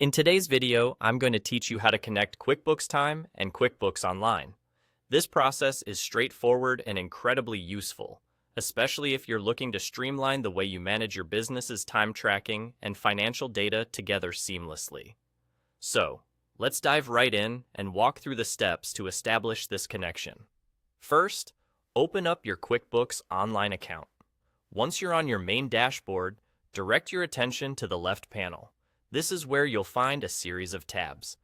In today's video, I'm going to teach you how to connect QuickBooks Time and QuickBooks Online. This process is straightforward and incredibly useful, especially if you're looking to streamline the way you manage your business's time tracking and financial data together seamlessly. So, let's dive right in and walk through the steps to establish this connection. First, open up your QuickBooks Online account. Once you're on your main dashboard, direct your attention to the left panel. This is where you'll find a series of tabs,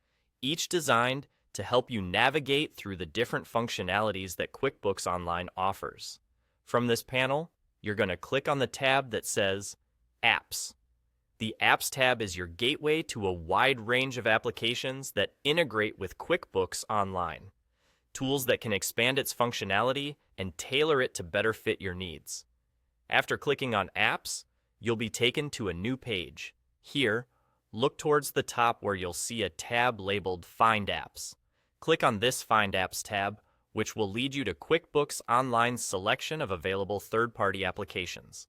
each designed to help you navigate through the different functionalities that QuickBooks Online offers. From this panel, you're going to click on the tab that says Apps. The Apps tab is your gateway to a wide range of applications that integrate with QuickBooks Online, tools that can expand its functionality and tailor it to better fit your needs. After clicking on Apps, you'll be taken to a new page. Here, look towards the top where you'll see a tab labeled Find Apps. Click on this Find Apps tab, which will lead you to QuickBooks Online's selection of available third-party applications.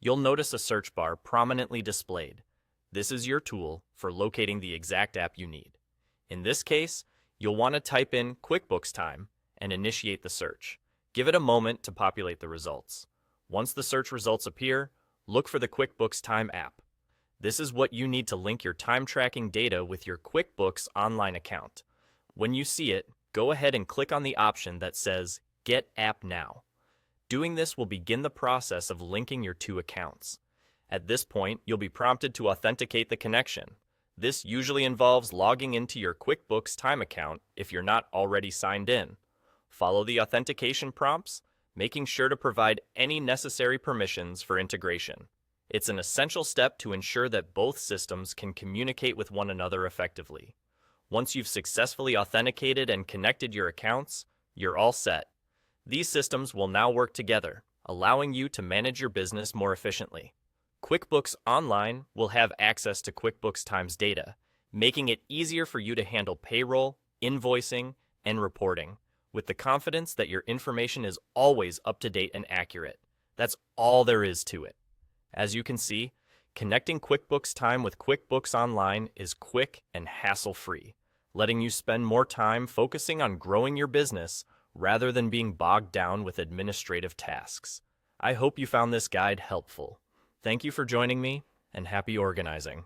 You'll notice a search bar prominently displayed. This is your tool for locating the exact app you need. In this case, you'll want to type in QuickBooks Time and initiate the search. Give it a moment to populate the results. Once the search results appear, look for the QuickBooks Time app. This is what you need to link your time tracking data with your QuickBooks Online account. When you see it, go ahead and click on the option that says Get App Now. Doing this will begin the process of linking your two accounts. At this point, you'll be prompted to authenticate the connection. This usually involves logging into your QuickBooks Time account if you're not already signed in. Follow the authentication prompts, making sure to provide any necessary permissions for integration. It's an essential step to ensure that both systems can communicate with one another effectively. Once you've successfully authenticated and connected your accounts, you're all set. These systems will now work together, allowing you to manage your business more efficiently. QuickBooks Online will have access to QuickBooks Time's data, making it easier for you to handle payroll, invoicing, and reporting, with the confidence that your information is always up to date and accurate. That's all there is to it. As you can see, connecting QuickBooks Time with QuickBooks Online is quick and hassle-free, letting you spend more time focusing on growing your business rather than being bogged down with administrative tasks. I hope you found this guide helpful. Thank you for joining me, and happy organizing.